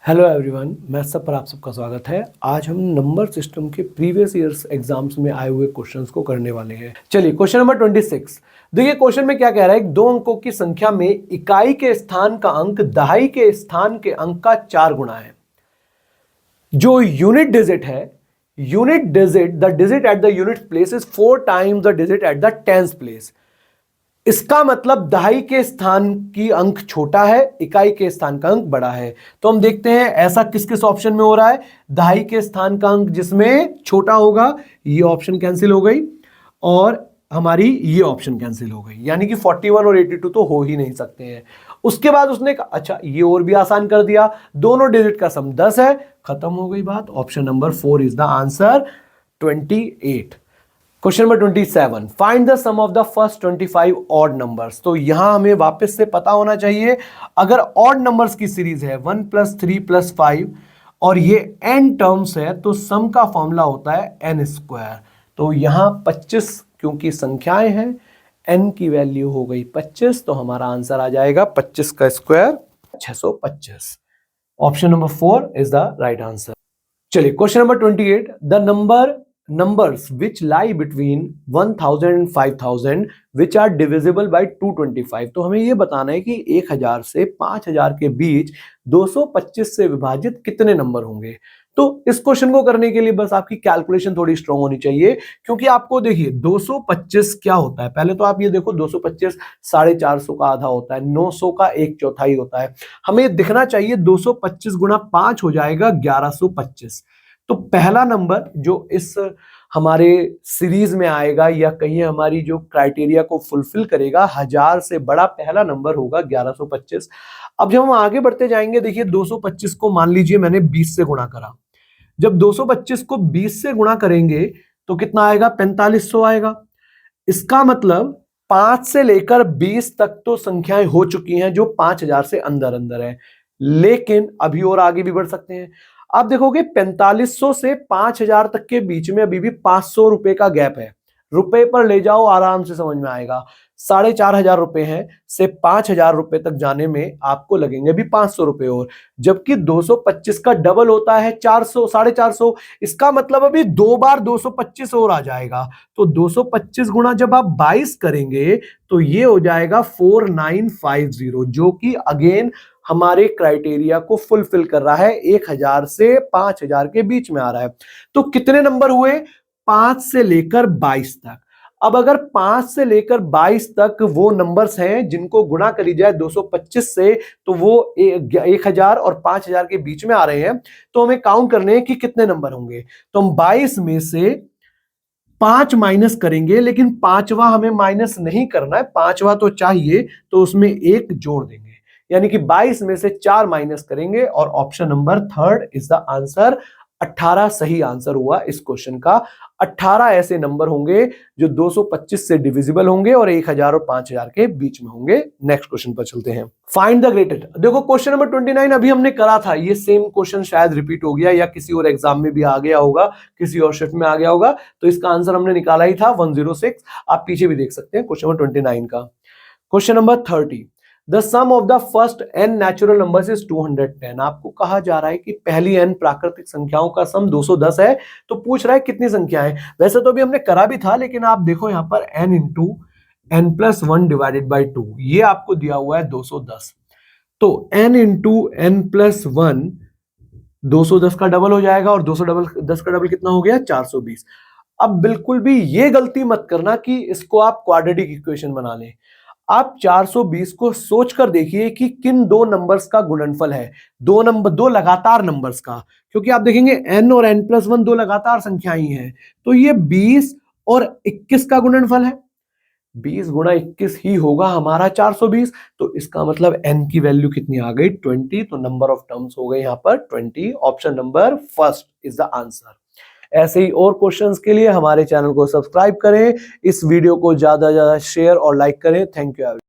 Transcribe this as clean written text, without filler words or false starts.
Hello everyone, मैं सब पर आप सबका स्वागत है। आज हम नंबर सिस्टम के प्रीवियस ईयर्स एग्जाम्स में आए हुए क्वेश्चंस को करने वाले हैं। चलिए क्वेश्चन नंबर 26। देखिए क्वेश्चन में क्या कह रहा है, 2 अंकों की संख्या में इकाई के स्थान का अंक दहाई के स्थान के अंक का 4 गुना है। जो यूनिट डिजिट है, the digit at the unit place is 4 times the digit at the tenth place. इसका मतलब दहाई के स्थान की अंक छोटा है, इकाई के स्थान का अंक बड़ा है। तो हम देखते हैं ऐसा किस किस ऑप्शन में हो रहा है। दहाई के स्थान का अंक जिसमें छोटा होगा, ये ऑप्शन कैंसिल हो गई और हमारी ये ऑप्शन कैंसिल हो गई, यानी कि 41 और 82 तो हो ही नहीं सकते हैं। उसके बाद उसने कहा अच्छा ये और भी आसान कर दिया, दोनों डिजिट का सम 10 है, खत्म हो गई बात। Option number 4 is the answer 28। Question number 27, find the sum of the first 25 odd numbers. तो यहां हमें वापस से पता होना चाहिए, अगर ऑड नंबर्स की सीरीज है 1 + 3 + 5 और ये n टर्म्स है तो सम का फॉर्मूला होता है n²। तो यहां 25 क्योंकि संख्याएं हैं, n की वैल्यू हो गई 25, तो हमारा आंसर आ जाएगा 25 का square 625। Option number 4 is the right answer. चलिए question number 28, the numbers which lie between 1000 and 5000 which are divisible by 225। तो हमें ये बताना है कि 1000 से 5000 के बीच 225 से विभाजित कितने नंबर होंगे। तो इस क्वेश्चन को करने के लिए बस आपकी कैलकुलेशन थोड़ी स्ट्रांग होनी चाहिए, क्योंकि आपको देखिए 225 क्या होता है। पहले तो आप ये देखो 225 450 का आधा होता है, 900 का 1/4 होता है। हमें दिखना चाहिए 225 गुणा 5 हो जाएगा 1125। तो पहला नंबर जो इस हमारे सीरीज में आएगा या कहीं हमारी जो क्राइटेरिया को फुलफिल करेगा, 1000 से बड़ा पहला नंबर होगा 1125। अब जब हम आगे बढ़ते जाएंगे, देखिए 225 को मान लीजिए मैंने 20 से गुणा करा। जब 225 को 20 से गुणा करेंगे तो कितना आएगा, 4500 आएगा। इसका मतलब 5 से लेकर 20 तक तो संख्याएं हो चुकी हैं जो 5000 से अंदर अंदर है, लेकिन अभी और आगे भी बढ़ सकते हैं। आप देखोगे 4500 से 5000 तक के बीच में अभी भी 500 रुपए का गैप है। रुपए पर ले जाओ, आराम से समझ में आएगा। 4500 रुपए हैं से 5000 रुपए तक जाने में आपको लगेंगे अभी 500 रुपए और, जबकि 225 का डबल होता है 400 450। इसका मतलब अभी 2 बार 225 और आ जाएगा। तो 225 गुणा जब आप 22 करेंगे तो ये हो जाएगा 4950, जो कि अगेन हमारे क्राइटेरिया को फुलफिल कर रहा है, 1000 से 5000 के बीच में आ रहा है। तो कितने नंबर हुए, 5 से लेकर 22 तक। अब अगर 5 से लेकर 22 तक वो नंबर्स हैं जिनको गुणा करी जाए 225 से, तो वो 1000 और 5000 के बीच में आ रहे हैं। तो हमें काउंट करने हैं कि कितने नंबर होंगे। तो हम 22 में से 5 माइनस करेंगे, लेकिन 5वां हमें माइनस नहीं करना है, 5वां तो चाहिए, तो उसमें 1 जोड़ देंगे, यानी कि 22 में से 4 माइनस करेंगे और option number 3 is the answer. 18 सही आंसर हुआ इस क्वेश्चन का। 18 ऐसे नंबर होंगे जो 225 से डिविजिबल होंगे और 1000 और 5000 के बीच में होंगे। नेक्स्ट क्वेश्चन पर चलते हैं, फाइंड द ग्रेटेस्ट। देखो क्वेश्चन नंबर 29 अभी हमने करा था, ये सेम क्वेश्चन शायद रिपीट हो गया या किसी और एग्जाम में भी आ गया होगा, किसी और शिफ्ट में आ गया होगा। तो इसका आंसर हमने निकाला ही था 106। आप पीछे भी देख सकते हैं क्वेश्चन नंबर 29 का। Question number 30, the sum of the first n natural numbers is 210। आपको कहा जा रहा है कि पहली n प्राकृतिक संख्याओं का सम 210 है। तो पूछ रहा है कितनी संख्याएं। वैसे तो अभी हमने करा भी था, लेकिन आप देखो यहां पर n into n + 1 divided by 2, ये आपको दिया हुआ है 210। तो n इंटू n + 1 210 का डबल हो जाएगा, और 210 का डबल कितना हो गया, 420। अब बिल्कुल भी ये गलती मत करना कि इसको आप क्वाड्रेटिक इक्वेशन बना लें। आप 420 को सोचकर देखिए कि किन दो नंबर्स का गुणनफल है, दो लगातार नंबर्स का, क्योंकि आप देखेंगे n और n + 1 दो लगातार संख्याएं हैं। तो ये 20 और 21 का गुणनफल है, 20 गुणा 21 ही होगा हमारा 420। तो इसका मतलब n की वैल्यू कितनी आ गई, 20। तो नंबर ऑफ टर्म्स हो गए यहां पर 20। Option number 1 is the answer. ऐसे ही और क्वेश्चंस के लिए हमारे चैनल को सब्सक्राइब करें, इस वीडियो को ज्यादा से ज्यादा शेयर और लाइक करें। Thank you.